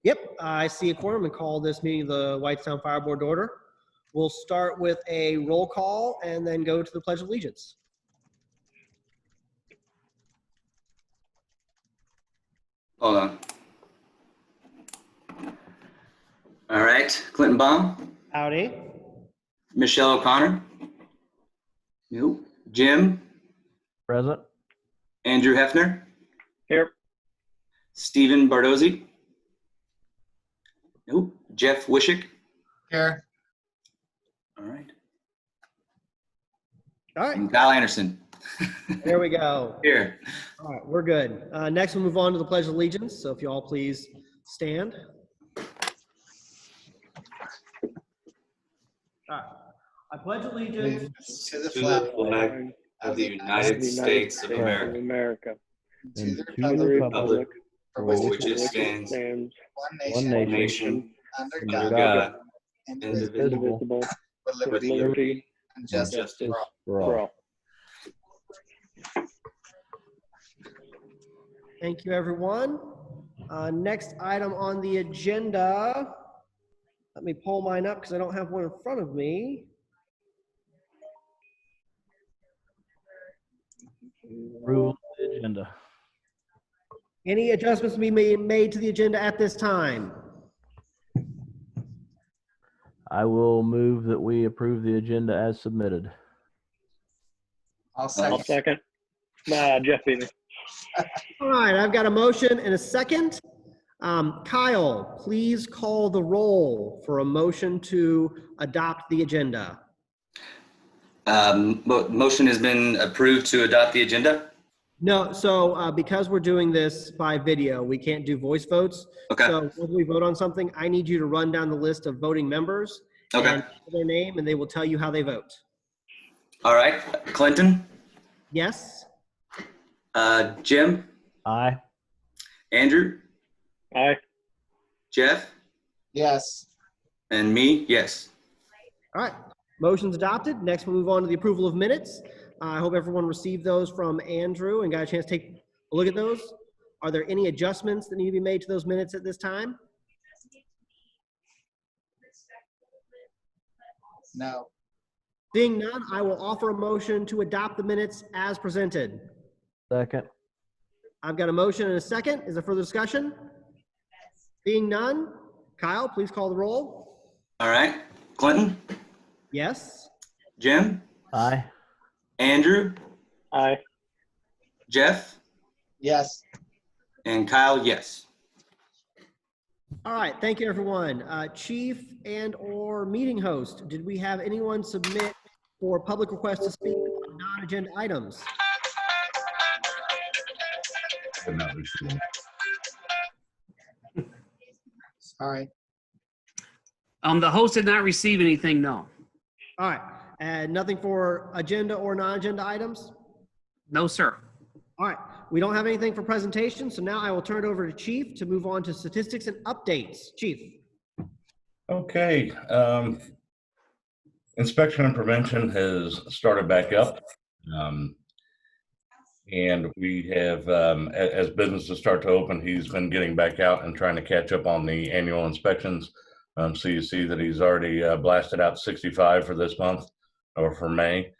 Yep, I see a quorum and call this meeting of the Whitestown Fire Board to order. We'll start with a roll call and then go to the Pledge of Allegiance. Hold on. All right, Clinton Baum. Howdy. Michelle O'Connor. Nope. Jim. Present. Andrew Hefner. Here. Stephen Bardozzi. Nope. Jeff Wishick. Here. All right. All right, And Kyle Anderson. there we go. Here. All right, we're good. Next, we'll move on to the Pledge of Allegiance. So if you all please stand. All right. I pledge allegiance To the To flag the flag of the United States of America, to the and to the republic for for which which it stands, one one nation, nation, under under God, God, indivisible, indivisible, with with liberty liberty and and justice justice for all. for all. Thank you, everyone. Next item on the agenda. Let me pull mine up because I don't have one in front of me. Approval of the agenda. Any adjustments to be made to the agenda at this time? I will move that we approve the agenda as submitted. I'll I'll second. second. Nah, Jeff either. All right, I've got a motion and a second. Kyle, please call the roll for a motion to adopt the agenda. Motion has been approved to adopt the agenda. No, so because we're doing this by video, we can't do voice votes. Okay. So when we vote on something, I need you to run down the list of voting members Okay. and their name, and they will tell you how they vote. All right. Clinton. Yes? Jim. Aye. Andrew. Aye. Jeff. Yes. And me. Yes. All right, motion's adopted. Next, we'll move on to the approval of minutes. I hope everyone received those from Andrew and got a chance to take a look at those. Are there any adjustments that need to be made to those minutes at this time? No. Seeing none, I will offer a motion to adopt the minutes as presented. Second. I've got a motion and a second. Is there further discussion? Seeing none, Kyle, please call the roll. All right. Clinton. Yes? Jim. Aye. Andrew. Aye. Jeff. Yes. And Kyle. Yes. All right, thank you, everyone. Chief and/or meeting host, did we have anyone submit for public request to speak on non-agenda items? Sorry. The host did not receive anything, no. All right, and nothing for agenda or non-agenda items? No, sir. All right, we don't have anything for presentation, so now I will turn it over to Chief to move on to statistics and updates. Chief. Okay. Inspection and prevention has started back up. And we have, as businesses start to open, he's been getting back out and trying to catch up on the annual inspections. So you see that he's already blasted out 65 for this month or for May.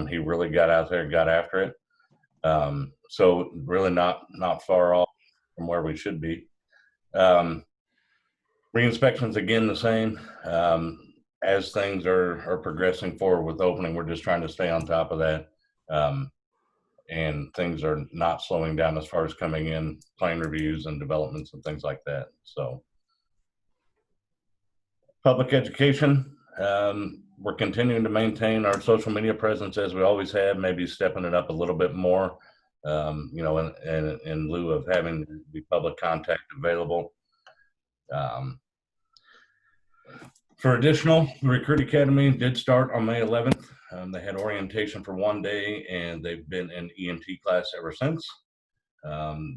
He really got out there and got after it. So really not far off from where we should be. Re-inspections again the same. As things are progressing forward with opening, we're just trying to stay on top of that. And things are not slowing down as far as coming in, plan reviews and developments and things like that. So public education, we're continuing to maintain our social media presence as we always have, maybe stepping it up a little bit more, you know, in lieu of having the public contact available. For additional, the Recruit Academy did start on May 11th. They had orientation for one day and they've been in EMT class ever since.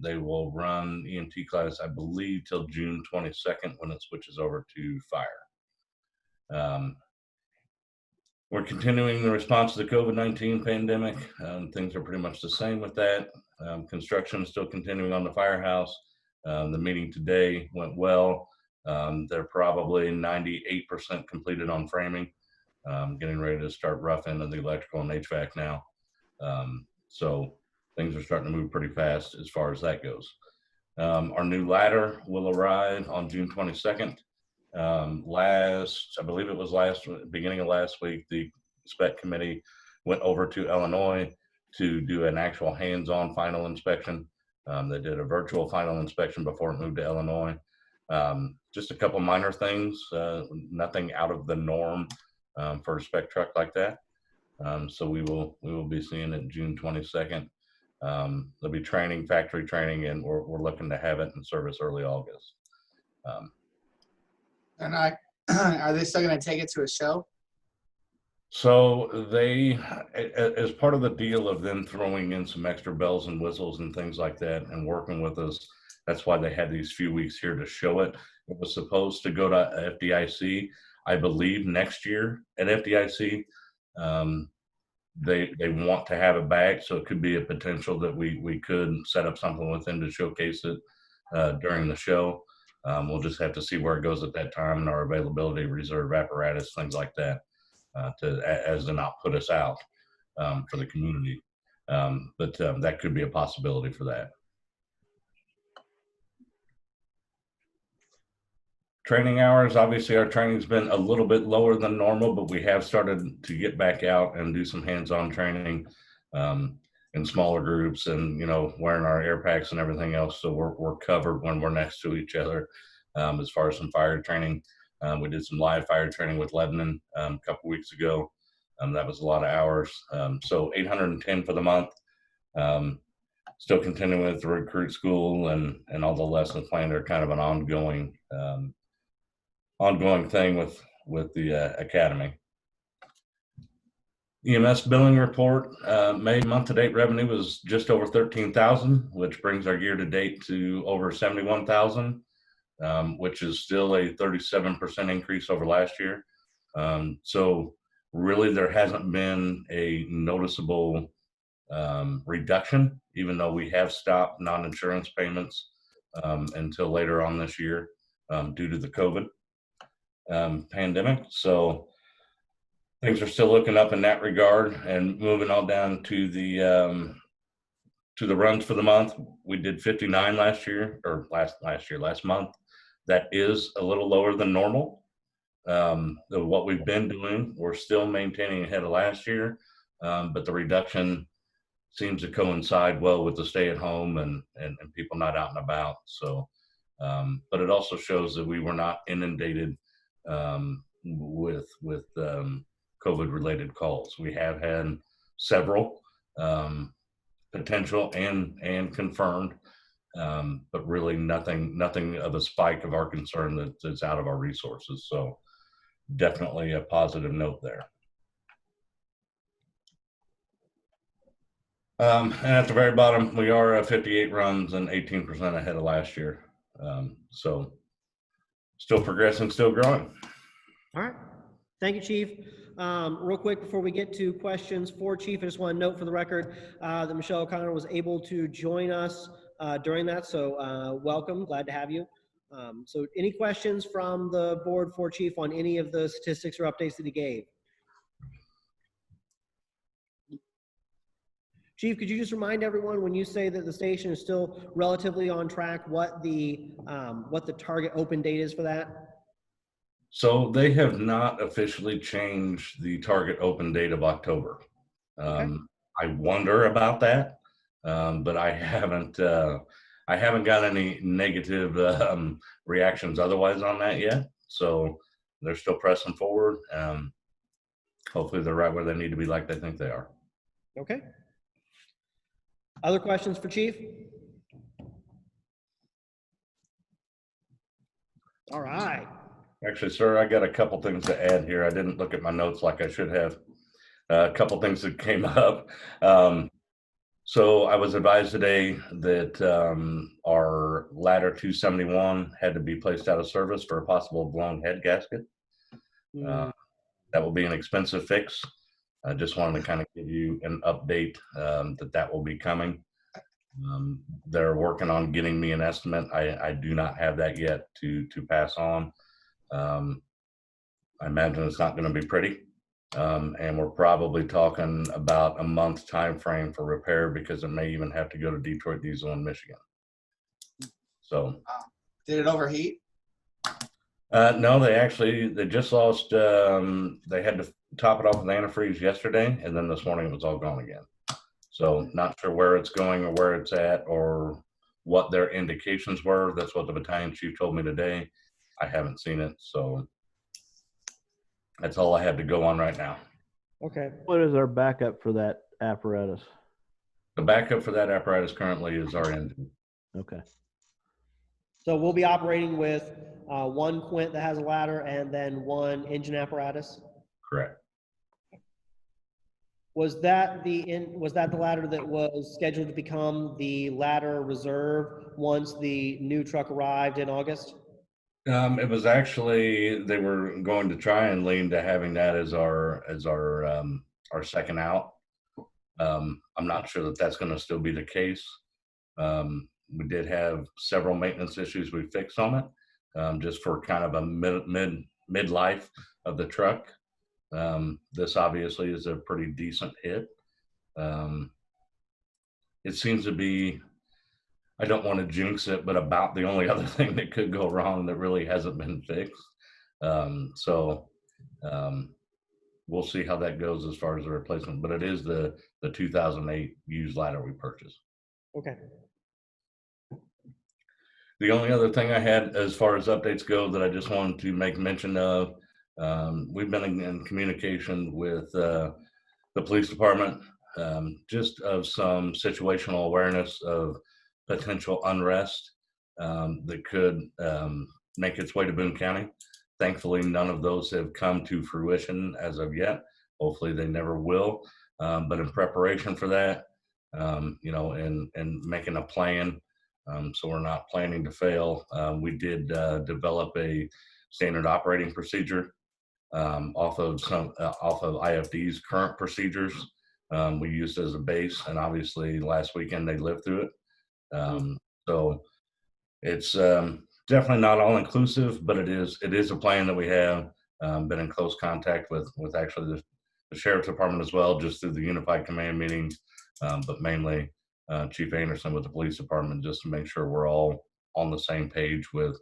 They will run EMT class, I believe, till June 22nd when it switches over to fire. We're continuing the response to the COVID-19 pandemic. Things are pretty much the same with that. Construction is still continuing on the firehouse. The meeting today went well. They're probably 98% completed on framing. Getting ready to start rough into the electrical and HVAC now. So things are starting to move pretty fast as far as that goes. Our new ladder will arrive on June 22nd. I believe it was beginning of last week, the spec committee went over to Illinois to do an actual hands-on final inspection. They did a virtual final inspection before it moved to Illinois. Just a couple minor things, nothing out of the norm for a spec truck like that. So we will be seeing it June 22nd. There'll be training, factory training, and we're looking to have it in service early August. And are they still going to take it to a show? So they, as part of the deal of them throwing in some extra bells and whistles and things like that and working with us, that's why they had these few weeks here to show it. It was supposed to go to FDIC, I believe, next year at FDIC. They want to have it back, so it could be a potential that we could set up something with them to showcase it during the show. We'll just have to see where it goes at that time and our availability, reserve apparatus, things like that, as to not put us out for the community. But that could be a possibility for that. Training hours, obviously our training's been a little bit lower than normal, but we have started to get back out and do some hands-on training in smaller groups and, wearing our air packs and everything else. So we're covered when we're next to each other as far as some fire training. We did some live fire training with Lebanon a couple weeks ago. That was a lot of hours. So 810 for the month. Still continuing with the recruit school and all the lessons planned are kind of an ongoing thing with the academy. EMS billing report, May month-to-date revenue was just over 13,000, which brings our year-to-date to over 71,000, which is still a 37% increase over last year. So really there hasn't been a noticeable reduction, even though we have stopped non-insurance payments until later on this year due to the COVID pandemic. So things are still looking up in that regard. And moving on down to the runs for the month, we did 59 last month. That is a little lower than normal. What we've been doing, we're still maintaining ahead of last year, but the reduction seems to coincide well with the stay at home and people not out and about. So, but it also shows that we were not inundated with COVID related calls. We have had several potential and confirmed, but really nothing of a spike of our concern that's out of our resources. So definitely a positive note there. And at the very bottom, we are at 58 runs and 18% ahead of last year. So still progressing, still growing. All right. Thank you, Chief. Real quick before we get to questions for Chief, I just want to note for the record that Michelle O'Connor was able to join us during that. So welcome. Glad to have you. So any questions from the board for Chief on any of the statistics or updates that he gave? Chief, could you just remind everyone when you say that the station is still relatively on track, what the target open date is for that? So they have not officially changed the target open date of October. Okay. I wonder about that, but I haven't got any negative reactions otherwise on that yet. So they're still pressing forward. Hopefully they're right where they need to be, like they think they are. Okay. Other questions for Chief? All right. Actually, sir, I got a couple things to add here. I didn't look at my notes like I should have. A couple things that came up. So I was advised today that our ladder 271 had to be placed out of service for a possible blown head gasket. That will be an expensive fix. I just wanted to kind of give you an update that will be coming. They're working on getting me an estimate. I do not have that yet to pass on. I imagine it's not going to be pretty. And we're probably talking about a month time frame for repair because it may even have to go to Detroit Diesel in Michigan. So Did it overheat? no, they just lost, they had to top it off with antifreeze yesterday, and then this morning it was all gone again. So not sure where it's going or where it's at or what their indications were. That's what the battalion chief told me today. I haven't seen it, so that's all I have to go on right now. Okay. What is our backup for that apparatus? The backup for that apparatus currently is our engine. Okay. So we'll be operating with one quint that has a ladder and then one engine apparatus. Correct. Was that the ladder that was scheduled to become the ladder reserve once the new truck arrived in August? It was actually, they were going to try and lean to having that as our second out. I'm not sure that that's going to still be the case. We did have several maintenance issues we fixed on it, just for kind of a midlife of the truck. This obviously is a pretty decent hit. It seems to be, I don't want to jinx it, but about the only other thing that could go wrong that really hasn't been fixed. We'll see how that goes as far as the replacement, but it is the 2008 used ladder we purchased. Okay. The only other thing I had as far as updates go that I just wanted to make mention of, we've been in communication with the police department, just of some situational awareness of potential unrest that could make its way to Boone County. Thankfully, none of those have come to fruition as of yet. Hopefully they never will. But in preparation for that, and making a plan, so we're not planning to fail, we did develop a standard operating procedure off of IFD's current procedures. We used as a base, and obviously last weekend they lived through it. So it's definitely not all inclusive, but it is a plan that we have. Been in close contact with actually the sheriff's department as well, just through the unified command meetings, but mainly Chief Anderson with the police department, just to make sure we're all on the same page with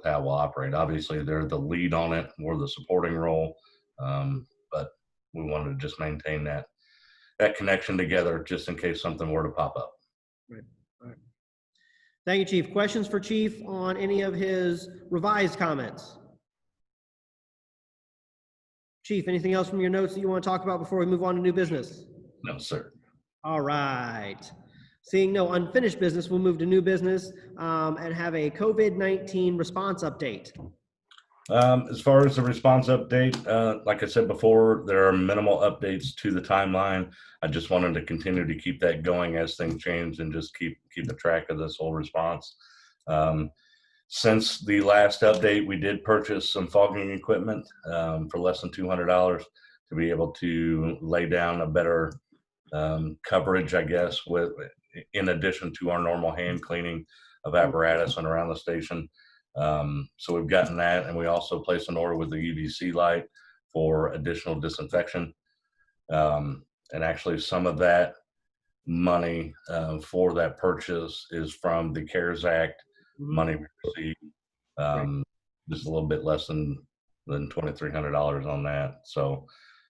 how we'll operate. Obviously, they're the lead on it, we're the supporting role, but we wanted to just maintain that connection together just in case something were to pop up. Right. All right. Thank you, Chief. Questions for Chief on any of his revised comments? Chief, anything else from your notes that you want to talk about before we move on to new business? No, sir. All right. Seeing no unfinished business, we'll move to new business and have a COVID-19 response update. As far as the response update, like I said before, there are minimal updates to the timeline. I just wanted to continue to keep that going as things change and just keep a track of this whole response. Since the last update, we did purchase some fogging equipment for less than $200 to be able to lay down a better coverage, I guess, in addition to our normal hand cleaning of apparatus and around the station. So we've gotten that, and we also placed an order with the UVC light for additional disinfection. And actually some of that money for that purchase is from the CARES Act money we received, just a little bit less than $2,300 on that. So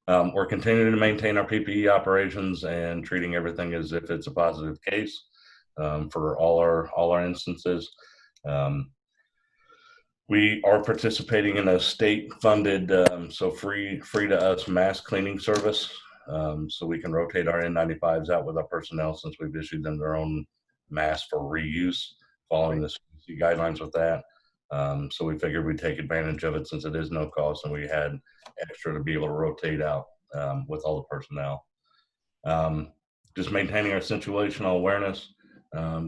we're continuing to maintain our PPE operations and treating everything as if it's a positive case for all our instances. We are participating in a state-funded, so free to us mask cleaning service. So we can rotate our N95s out with our personnel since we've issued them their own masks for reuse, following the CDC guidelines with that. So we figured we'd take advantage of it since it is no cost, and we had extra to be able to rotate out with all the personnel. Just maintaining our situational awareness.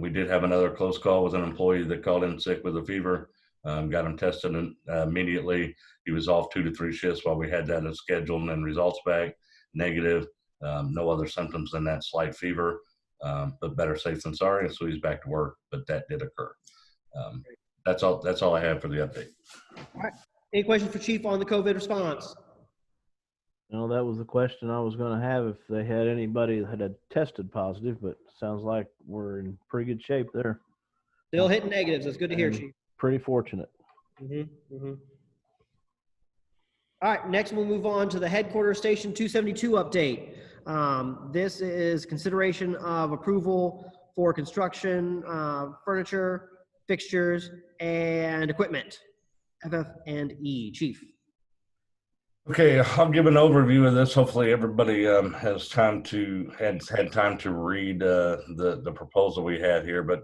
We did have another close call with an employee that called in sick with a fever. Got him tested immediately. He was off 2 to 3 shifts while we had that scheduled and results back negative. No other symptoms than that slight fever. But better safe than sorry, and so he's back to work. But that did occur. That's all I have for the update. All right. Any questions for Chief on the COVID response? No, that was the question I was going to have, if they had anybody that had tested positive, but sounds like we're in pretty good shape there. Still hitting negatives. That's good to hear, And Chief. pretty fortunate. All right, next we'll move on to the headquarters station 272 update. This is consideration of approval for construction, furniture, fixtures, and equipment. FF&E. Chief. Okay, I'll give an overview of this. Hopefully, everybody has time to had time to read the proposal we had here. But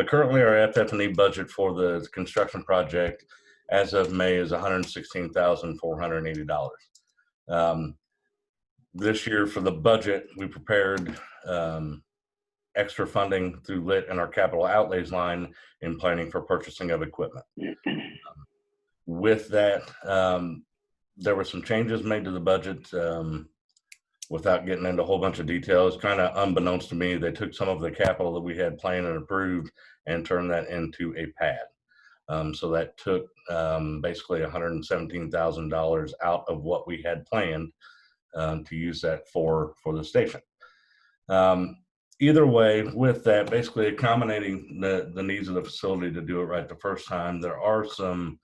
currently, our FF&E budget for the construction project as of May is $116,480. This year, for the budget, we prepared extra funding through LIT and our capital outlays line in planning for purchasing of equipment. With that, there were some changes made to the budget without getting into a whole bunch of details. Kind of unbeknownst to me, they took some of the capital that we had planned and approved and turned that into a pad. So that took basically $117,000 out of what we had planned to use that for the station. Either way, with that, basically accommodating the needs of the facility to do it right the first time, there are some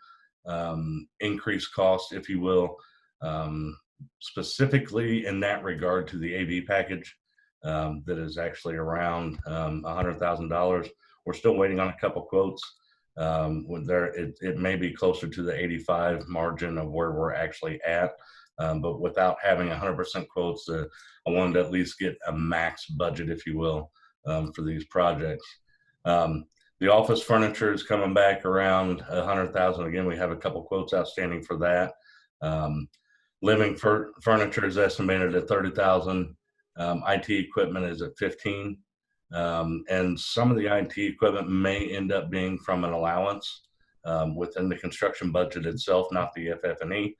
increased costs, if you will, specifically in that regard to the AV package that is actually around $100,000. We're still waiting on a couple quotes. It may be closer to the 85 margin of where we're actually at, but without having 100% quotes, I wanted to at least get a max budget, if you will, for these projects. The office furniture is coming back around $100,000. Again, we have a couple quotes outstanding for that. Living furniture is estimated at $30,000. IT equipment is at $15,000. And some of the IT equipment may end up being from an allowance within the construction budget itself, not the FF&E.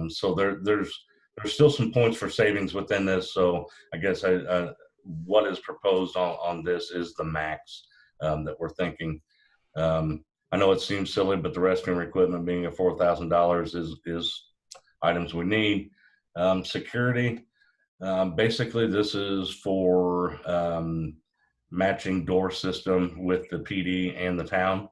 So there's still some points for savings within this. So I guess what is proposed on this is the max that we're thinking. I know it seems silly, but the restroom equipment being at $4,000 is items we need. Security, basically this is for matching door system with the PD and the town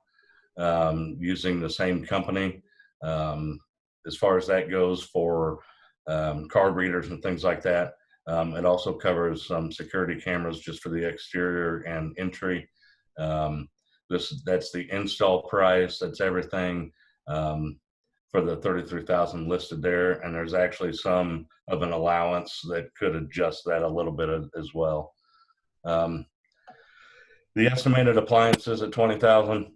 using the same company. As far as that goes for card readers and things like that, it also covers some security cameras just for the exterior and entry. That's the install price. That's everything for the $33,000 listed there. And there's actually some of an allowance that could adjust that a little bit as well. The estimated appliances at $20,000.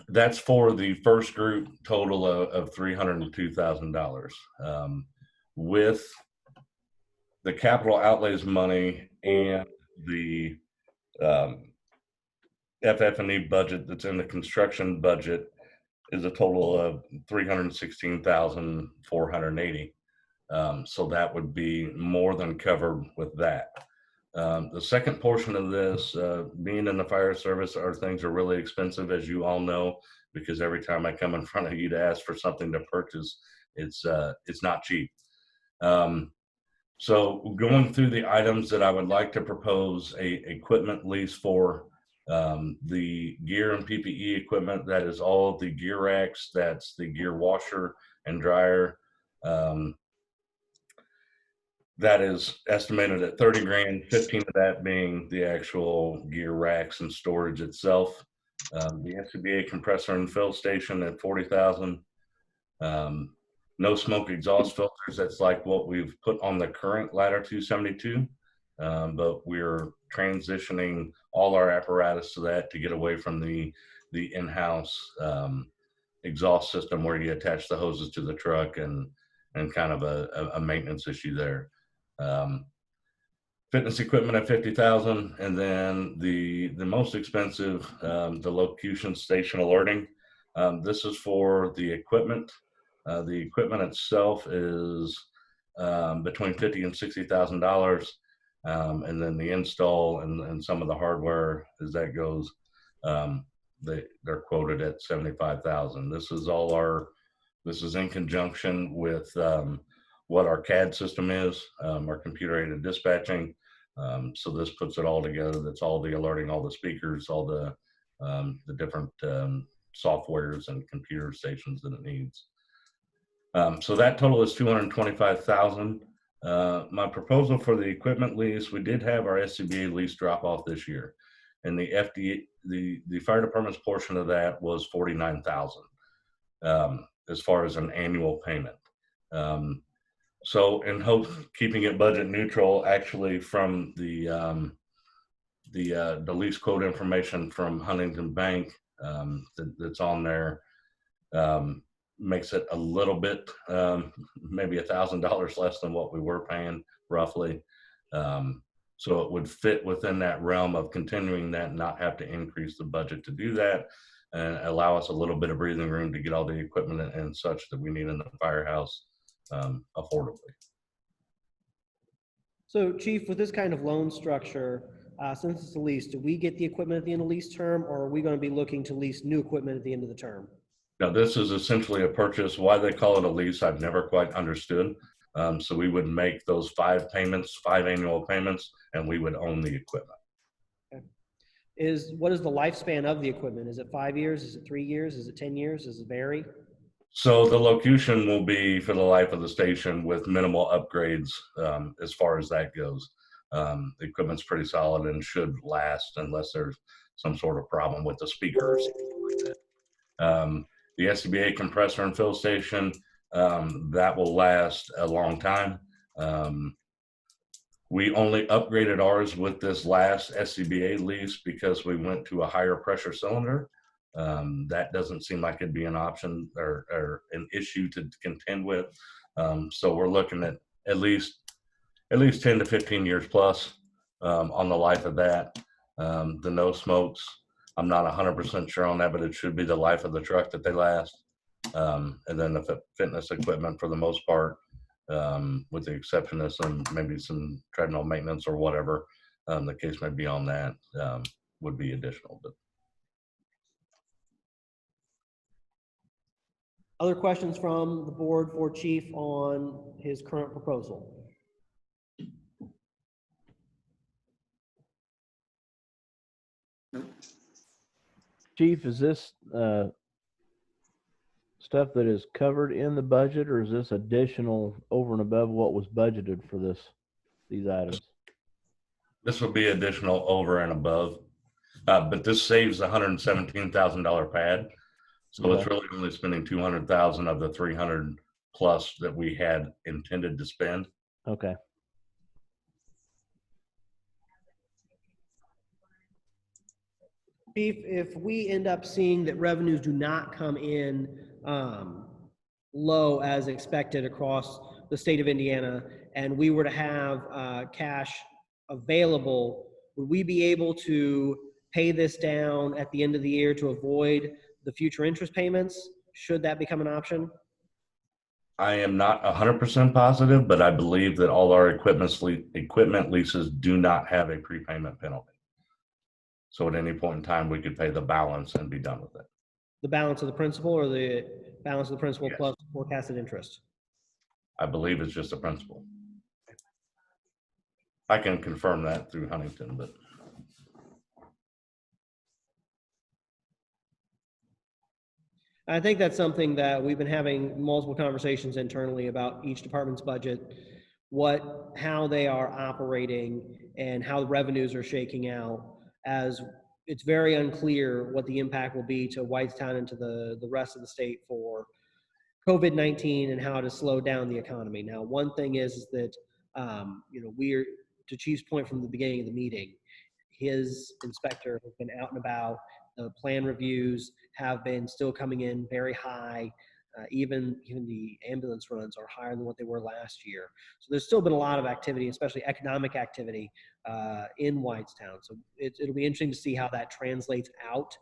That's for the first group total of $302,000. With the capital outlays money and the FF&E budget that's in the construction budget is a total of $316,480. So that would be more than covered with that. The second portion of this, being in the fire service, our things are really expensive, as you all know, because every time I come in front of you to ask for something to purchase, it's not cheap. So going through the items that I would like to propose a equipment lease for, the gear and PPE equipment, that is all the gear racks, that's the gear washer and dryer. That is estimated at $30,000, 15 of that being the actual gear racks and storage itself. The SCBA compressor and fill station at $40,000. No smoke exhaust filters. That's like what we've put on the current Ladder 272, but we're transitioning all our apparatus to that to get away from the in-house exhaust system where you attach the hoses to the truck and kind of a maintenance issue there. Fitness equipment at $50,000, and then the most expensive, the locution station alerting. This is for the equipment. The equipment itself is between $50,000 and $60,000. And then the install and some of the hardware as that goes, they're quoted at 75,000. This is in conjunction with what our CAD system is, our computer aided dispatching. So this puts it all together. That's all the alerting, all the speakers, all the different softwares and computer stations that it needs. So that total is 225,000. My proposal for the equipment lease, we did have our SCBA lease drop off this year, and the the fire department's portion of that was 49,000 as far as an annual payment. So in hope keeping it budget neutral, actually from the lease quote information from Huntington Bank that's on there makes it a little bit maybe $1,000 less than what we were paying roughly. So it would fit within that realm of continuing that and not have to increase the budget to do that, and allow us a little bit of breathing room to get all the equipment and such that we need in the firehouse affordably. So Chief, with this kind of loan structure, since it's a lease, do we get the equipment at the end of lease term, or are we going to be looking to lease new equipment at the end of the term? Now, this is essentially a purchase. Why they call it a lease, I've never quite understood. So we would make those 5 annual payments, and we would own the equipment. Okay. What is the lifespan of the equipment? Is it 5 years? Is it 3 years? Is it 10 years? Does it vary? So the locution will be for the life of the station with minimal upgrades as far as that goes. The equipment's pretty solid and should last unless there's some sort of problem with the speakers. The SCBA compressor and fill station, that will last a long time. We only upgraded ours with this last SCBA lease because we went to a higher pressure cylinder. That doesn't seem like it'd be an option or an issue to contend with. So we're looking at least 10 to 15 years plus on the life of that. The no smokes, I'm not 100% sure on that, but it should be the life of the truck that they last. And then the fitness equipment for the most part, with the exception of maybe some treadmill maintenance or whatever the case may be on that, would be additional. But Other questions from the board for Chief on his current proposal? Chief, is this stuff that is covered in the budget, or is this additional over and above what was budgeted for these items? this would be additional over and above, but this saves the $117,000 pad. So it's really only spending 200,000 of the 300 plus that we had intended to spend. Okay. If we end up seeing that revenues do not come in low as expected across the state of Indiana, and we were to have cash available, would we be able to pay this down at the end of the year to avoid the future interest payments? Should that become an option? I am not 100% positive, but I believe that all our equipment leases do not have a prepayment penalty. So at any point in time, we could pay the balance and be done with it. The balance of the principal, or the balance of the principal Yes. plus forecasted interest? I believe it's just a principal. I can confirm that through Huntington, but I think that's something that we've been having multiple conversations internally about each department's budget, how they are operating and how the revenues are shaking out, as it's very unclear what the impact will be to Whitestown and to the rest of the state for COVID-19 and how to slow down the economy. Now, one thing is that, we're, to Chief's point from the beginning of the meeting, his inspector has been out and about. The plan reviews have been still coming in very high. Even the ambulance runs are higher than what they were last year. So there's still been a lot of activity, especially economic activity in Whitestown. So it'll be interesting to see how that translates out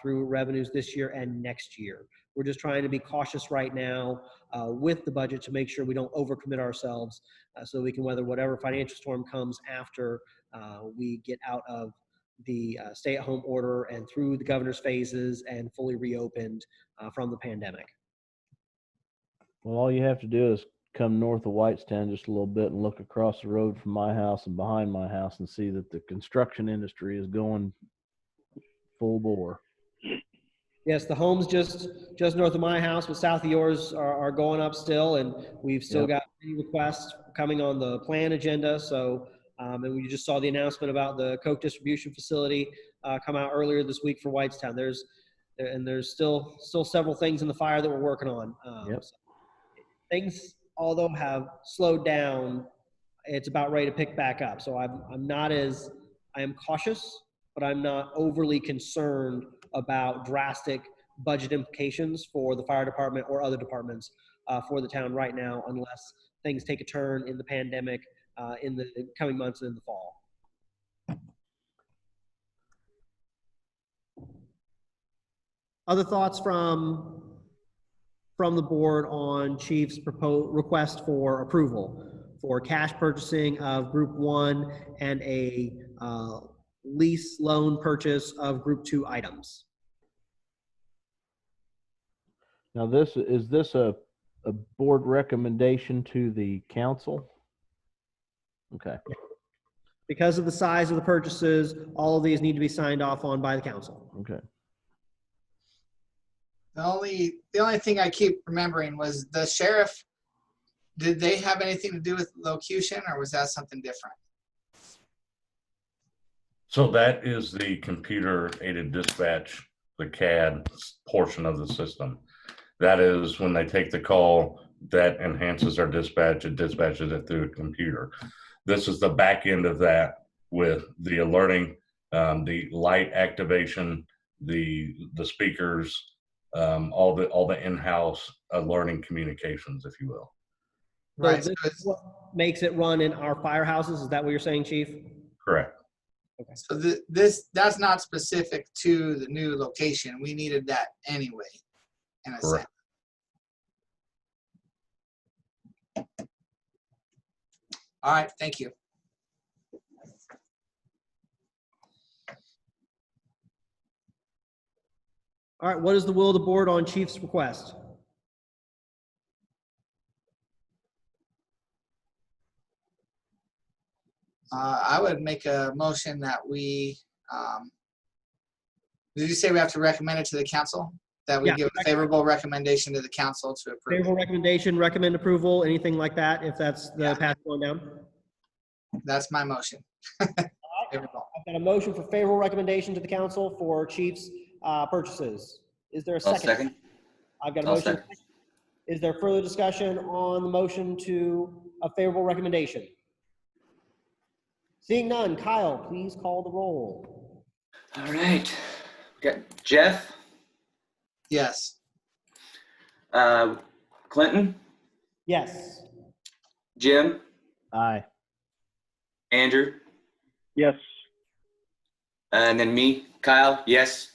through revenues this year and next year. We're just trying to be cautious right now with the budget to make sure we don't overcommit ourselves so we can weather whatever financial storm comes after we get out of the stay-at-home order and through the governor's phases and fully reopened from the pandemic. Well, all you have to do is come north of Whitestown just a little bit and look across the road from my house and behind my house and see that the construction industry is going full bore. Yes, the homes just north of my house, but south of yours are going up still, and we've still got many requests coming on the plan agenda. So, and we just saw the announcement about the Coke distribution facility come out earlier this week for Whitestown. There's still several things in the fire that we're working on. So things, although have slowed down, it's about ready to pick back up. So I am cautious, but I'm not overly concerned about drastic budget implications for the fire department or other departments for the town right now, unless things take a turn in the pandemic in the coming months and in the fall. Other thoughts from the board on Chief's proposed request for approval for cash purchasing of Group 1 and a lease loan purchase of Group 2 items? Now, is this a board recommendation to the council? Okay. Because of the size of the purchases, all of these need to be signed off on by the council. Okay. The only thing I keep remembering was the sheriff. Did they have anything to do with locution, or was that something different? So that is the computer aided dispatch, the CAD portion of the system. That is when they take the call, that enhances our dispatch. It dispatches it through a computer. This is the back end of that with the alerting, the light activation, the speakers, all the in-house alerting communications, if you will. So Right. this is what makes it run in our firehouses. Is that what you're saying, Chief? Correct. So that's not specific to the new location. We needed that anyway, in a sense. Correct. All right, thank you. All right, what is the will of the board on Chief's request? I would make a motion that we, did you say we have to recommend it to the council? That we Yeah. give a favorable recommendation to the council to approve? Favorable recommendation, recommend approval, anything like that, if that's the Yeah. path going down? That's my motion. Favorable. I've got a motion for favorable recommendation to the council for Chief's purchases. Is there a I'll second? second. I've got a I'll motion. second. Is there further discussion on the motion to a favorable recommendation? Seeing none, Kyle, please call the roll. All right. Got Jeff, Yes. Clinton, Yes. Jim, Aye. Andrew, Yes. and then me, Kyle. Yes.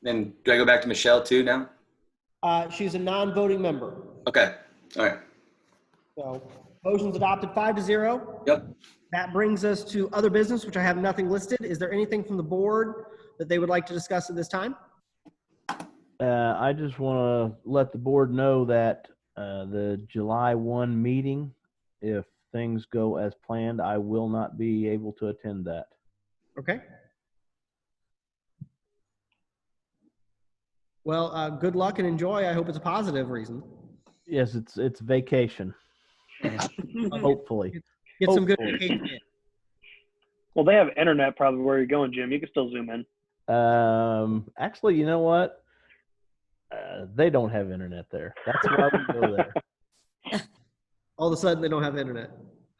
Then do I go back to Michelle too now? She's a non-voting member. Okay. All right. So motion's adopted 5-0. Yep. That brings us to other business, which I have nothing listed. Is there anything from the board that they would like to discuss at this time? I just want to let the board know that the July 1 meeting, if things go as planned, I will not be able to attend that. Okay. Well, good luck and enjoy. I hope it's a positive reason. Yes, it's vacation. Hopefully. Get some good Hopefully. vacation in. Well, they have internet probably where you're going, Jim. You can still zoom in. Actually, you know what? They don't have internet there. That's why we go there. All of a sudden, they don't have internet.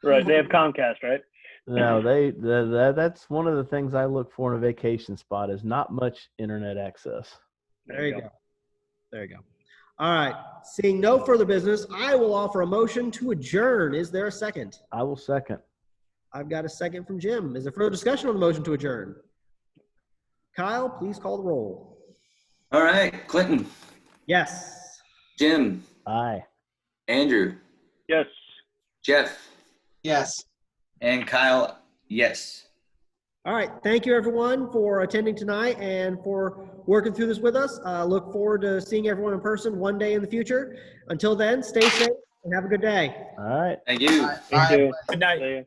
Right. They have Comcast, right? No, that's one of the things I look for in a vacation spot is not much internet access. There you go. There you go. All right. Seeing no further business, I will offer a motion to adjourn. Is there a second? I will second. I've got a second from Jim. Is there further discussion on the motion to adjourn? Kyle, please call the roll. All right. Clinton, Yes. Jim, Aye. Andrew, Yes. Jeff, Yes. and Kyle, yes. All right. Thank you, everyone, for attending tonight and for working through this with us. Look forward to seeing everyone in person one day in the future. Until then, stay safe and have a good day. All right. Thank you. Bye. Thank you. Good night. See ya.